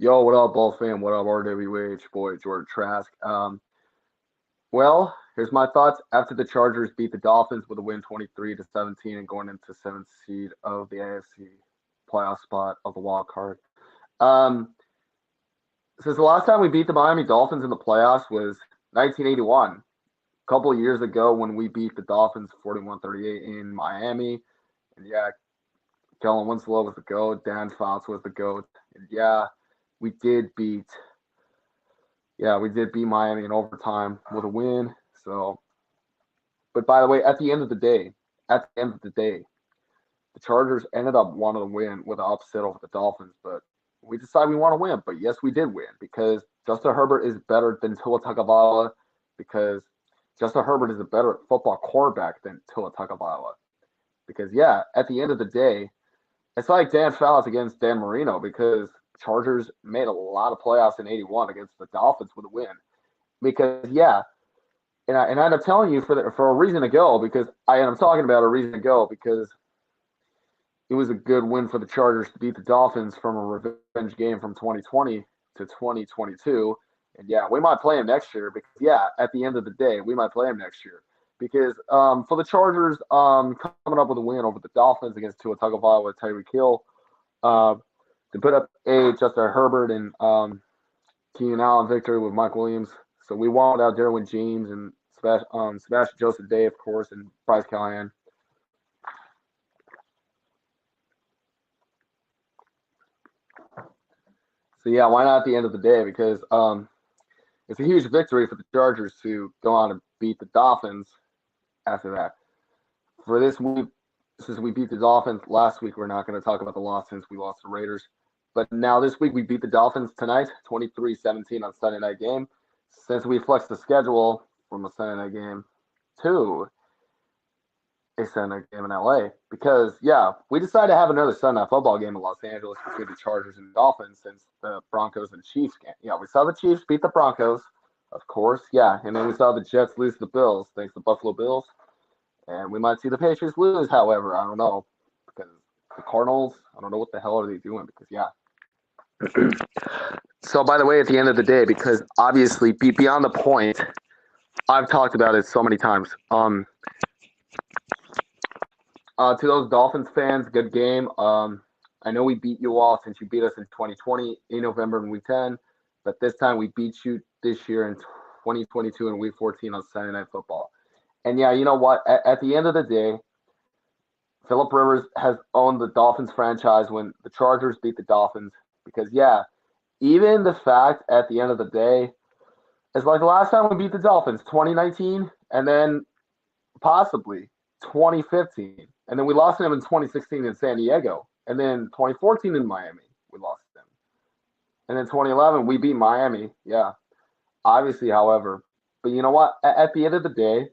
Yo, what up, Ball fam? What up, RWH boy, Jordan Trask? Well, here's my thoughts after the Chargers beat the Dolphins with a win 23-17 and going into seventh seed of the AFC playoff spot of the wild card. Um, since the last time we beat the Miami Dolphins in the playoffs was 1981, a couple of years ago when we beat the Dolphins 41-38 in Miami. And yeah, Kellen Winslow was the GOAT, Dan Fouts was the GOAT. And yeah, we did beat we did beat Miami in overtime with a win. So, but by the way, at the end of the day, the Chargers ended up wanting to win with an upset over the Dolphins. But we decided we want to win. But yes, we did win because Justin Herbert is better than Tua Tagovailoa because Justin Herbert is a better football quarterback than Tua Tagovailoa. Because yeah, at the end of the day, it's like Dan Fouts against Dan Marino because Chargers made a lot of playoffs in '81 against the Dolphins with a win. Because yeah, and I end up telling you for a reason to go because I'm talking about a reason to go because it was a good win for the Chargers to beat the Dolphins from a revenge game from 2020 to 2022. And yeah, we might play them next year because yeah, at the end of the day, we might play them next year because for the Chargers coming up with a win over the Dolphins against Tua Tagovailoa, Tyreek Hill. To put up a Justin Herbert and Keenan Allen victory with Mike Williams. So we won without Derwin James and Sebastian Joseph Day, of course, and Bryce Callahan. So yeah, why not at the end of the day? Because it's a huge victory for the Chargers to go on and beat the Dolphins after that. For this week, since we beat the Dolphins last week, we're not going to talk about the loss since we lost the Raiders. But now this week we beat the Dolphins tonight, 23-17 on Sunday night game. Since we flexed the schedule from a Sunday night game to a Sunday night game in LA, because yeah, we decided to have another Sunday night football game in Los Angeles between the Chargers and the Dolphins since the Broncos and Chiefs game. Yeah, we saw the Chiefs beat the Broncos, of course, yeah, and then we saw the Jets lose to the Bills, thanks to the Buffalo Bills. And we might see the Patriots lose, however, I don't know. Because the Cardinals, I don't know what the hell are they doing because yeah. So, by the way, at the end of the day, because obviously, beyond the point, I've talked about it so many times. To those Dolphins fans, good game. I know we beat you all since you beat us in 2020 in November in Week 10, but this time we beat you this year in 2022 in Week 14 on Sunday Night Football. And yeah, you know what? At the end of the day, Philip Rivers has owned the Dolphins franchise when the Chargers beat the Dolphins. Because yeah, even the fact at the end of the day, it's like the last time we beat the Dolphins, 2019, and then possibly 2015, and then we lost them in 2016 in San Diego, and then 2014 in Miami, we lost them, and then 2011 we beat Miami. Yeah, obviously, however, but you know what? At the end of the day.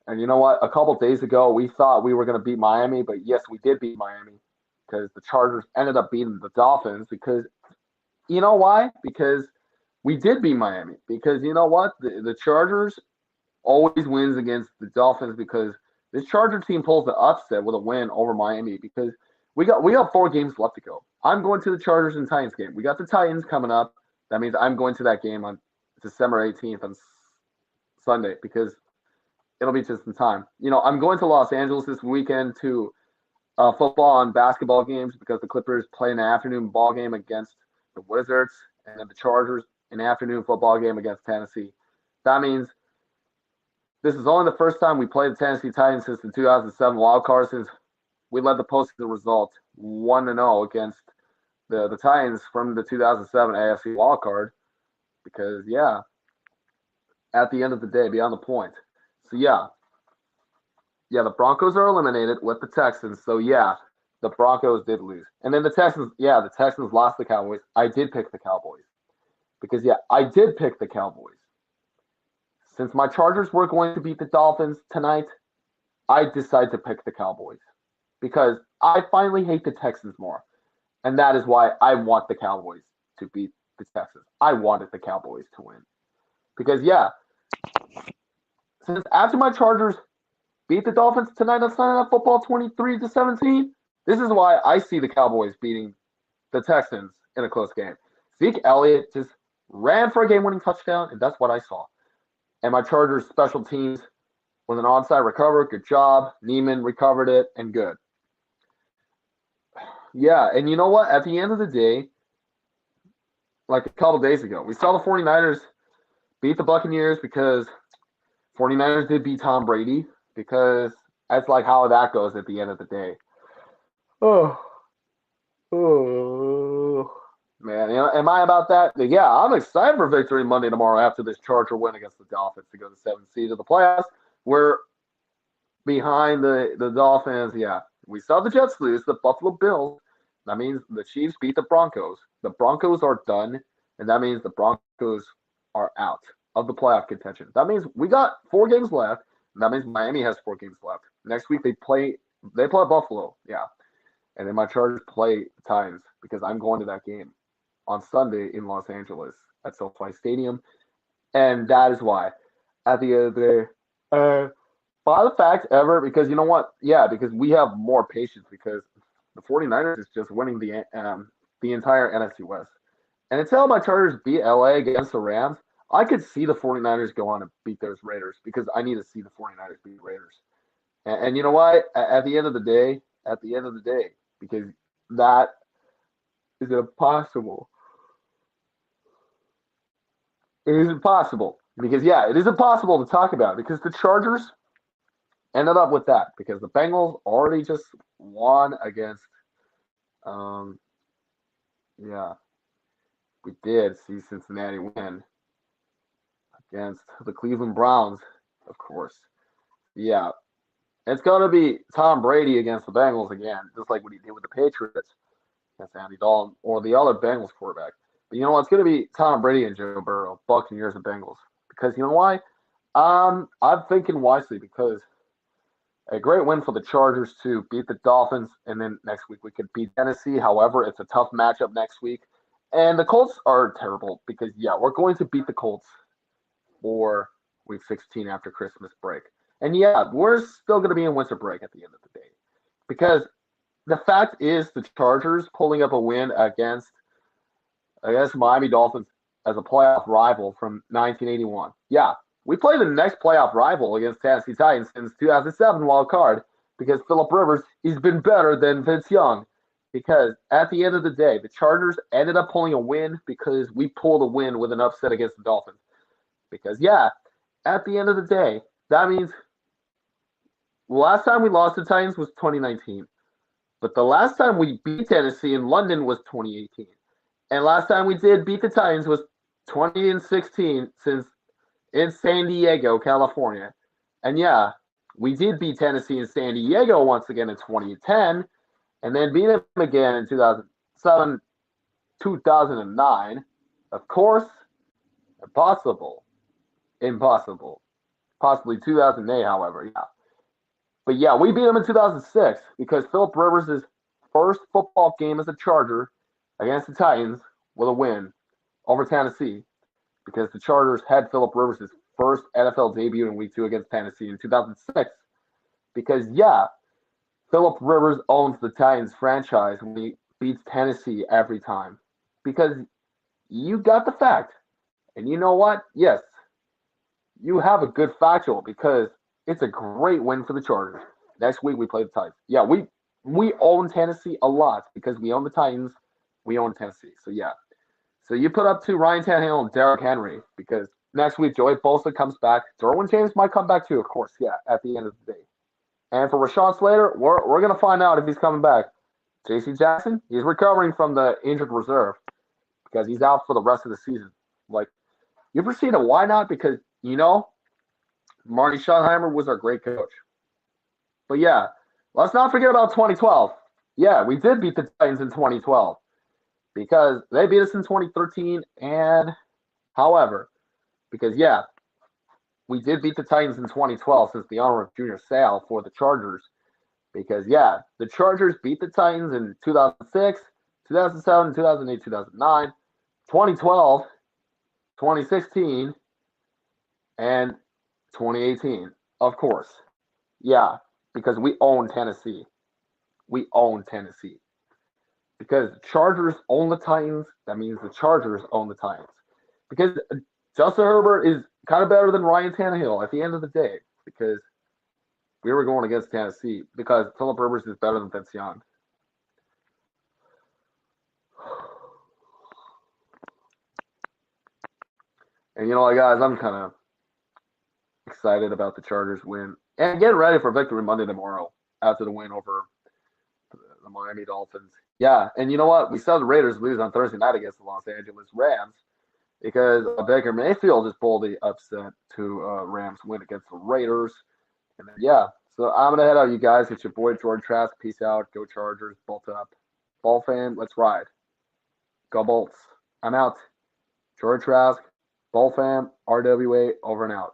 And you know what? A couple days ago, we thought we were going to beat Miami, but yes, we did beat Miami because the Chargers ended up beating the Dolphins. Because you know why? Because we did beat Miami. Because you know what? The Chargers always wins against the Dolphins because this Charger team pulls the upset with a win over Miami because we got 4 games left to go. I'm going to the Chargers and Titans game. We got the Titans coming up. That means I'm going to that game on December 18th on Sunday because it'll be just in time. You know, I'm going to Los Angeles this weekend to football and basketball games because the Clippers play an afternoon ball game against the Wizards and then the Chargers an afternoon football game against Tennessee. That means this is only the first time we played the Tennessee Titans since the 2007 wild card since we led the postseason result 1-0 against the Titans from the 2007 AFC wild card because, yeah, at the end of the day, beyond the point. So, yeah, the Broncos are eliminated with the Texans. So, yeah, the Broncos did lose. And then the Texans lost the Cowboys. I did pick the Cowboys because, yeah, I did pick the Cowboys. Since my Chargers were going to beat the Dolphins tonight, I decided to pick the Cowboys because I finally hate the Texans more. And that is why I want the Cowboys to beat the Texans. I wanted the Cowboys to win. Because, yeah, since after my Chargers beat the Dolphins tonight on Sunday Night Football 23-17, This is why I see the Cowboys beating the Texans in a close game. Zeke Elliott just ran for a game-winning touchdown, and that's what I saw. And my Chargers special teams with an onside recover, good job. Neiman recovered it, and good. Yeah, and you know what? At the end of the day, like a couple days ago, we saw the 49ers beat the Buccaneers because 49ers did beat Tom Brady, because that's like how that goes at the end of the day. Oh, oh. Man, am I about that? Yeah, I'm excited for victory Monday tomorrow after this Charger win against the Dolphins to go to 7th seed of the playoffs. We're behind the Dolphins. Yeah, we saw the Jets lose the Buffalo Bills. That means the Chiefs beat the Broncos. The Broncos are done, and that means the Broncos are out of the playoff contention. That means we got 4 games left. And that means Miami has 4 games left. Next week they play Buffalo. Yeah, and then my Chargers play the Titans because I'm going to that game on Sunday in Los Angeles at SoFi Stadium. And that is why, at the end of the day, by the fact ever, because you know what? Yeah, because we have more patience because the 49ers is just winning the entire NFC West. And until my Chargers beat LA against the Rams, I could see the 49ers go on and beat those Raiders because I need to see the 49ers beat Raiders. And you know what? At the end of the day, because that is impossible. It is impossible because it is impossible to talk about because the Chargers ended up with that because the Bengals already just won against. Um, yeah, we did see Cincinnati win against the Cleveland Browns, of course. Yeah, it's gonna be Tom Brady against the Bengals again, just like what he did with the Patriots against Andy Dalton or the other Bengals quarterback. But you know what? It's going to be Tom Brady and Joe Burrow, Buccaneers and Bengals. Because you know why? I'm thinking wisely because a great win for the Chargers to beat the Dolphins, and then next week we could beat Tennessee. However, it's a tough matchup next week. And the Colts are terrible because, we're going to beat the Colts for week 16 after Christmas break. And, we're still going to be in winter break at the end of the day. Because the fact is the Chargers pulling up a win against Miami Dolphins as a playoff rival from 1981. Yeah, we played the next playoff rival against Tennessee Titans since 2007 wild card because Phillip Rivers has been better than Vince Young. Because at the end of the day, the Chargers ended up pulling a win because we pulled a win with an upset against the Dolphins. Because, at the end of the day, that means the last time we lost to Titans was 2019. But the last time we beat Tennessee in London was 2018. And last time we did beat the Titans was 2016 since in San Diego, California. And we did beat Tennessee in San Diego once again in 2010 and then beat them again in 2007, 2009. Of course, impossible. Possibly 2008, however, But we beat them in 2006 because Phillip Rivers' first football game as a Charger against the Titans with a win over Tennessee because the Chargers had Phillip Rivers' first NFL debut in Week 2 against Tennessee in 2006. Because, Phillip Rivers owns the Titans franchise when he beats Tennessee every time. Because you got the fact. And you know what? Yes, you have a good factual because it's a great win for the Chargers. Next week we play the Titans. We own Tennessee a lot because we own the Titans. We own Tennessee. So you put up to Ryan Tannehill and Derrick Henry because next week Joey Bosa comes back. Derwin James might come back too, of course, at the end of the day. And for Rashawn Slater, we're going to find out if he's coming back. J.C. Jackson, he's recovering from the injured reserve because he's out for the rest of the season. Like, you proceed to why not? Because, Marty Schottenheimer was our great coach. But let's not forget about 2012. We did beat the Titans in 2012 because they beat us in 2013. And however, because we did beat the Titans in 2012 since the honor of Junior Seau for the Chargers. Because the Chargers beat the Titans in 2006, 2007, 2008, 2009, 2012, 2016, and 2018, of course. Because we own Tennessee. we own Tennessee. Because the Chargers own the Titans, that means the Chargers own the Titans. Because Justin Herbert is kind of better than Ryan Tannehill at the end of the day. Because we were going against Tennessee. Because Philip Rivers is better than Vince Young. And guys, I'm kind of excited about the Chargers win and getting ready for Victory Monday tomorrow after the win over the Miami Dolphins. Yeah, and you know what? We saw the Raiders lose on Thursday night against the Los Angeles Rams because Baker Mayfield just pulled the upset to Rams win against the Raiders. And then, yeah, so I'm going to head out, you guys. It's your boy, George Trask. Peace out. Go Chargers. Bolt up. Ball fan, let's ride. Go Bolts. I'm out. George Trask, Ball fan, RWA, over and out.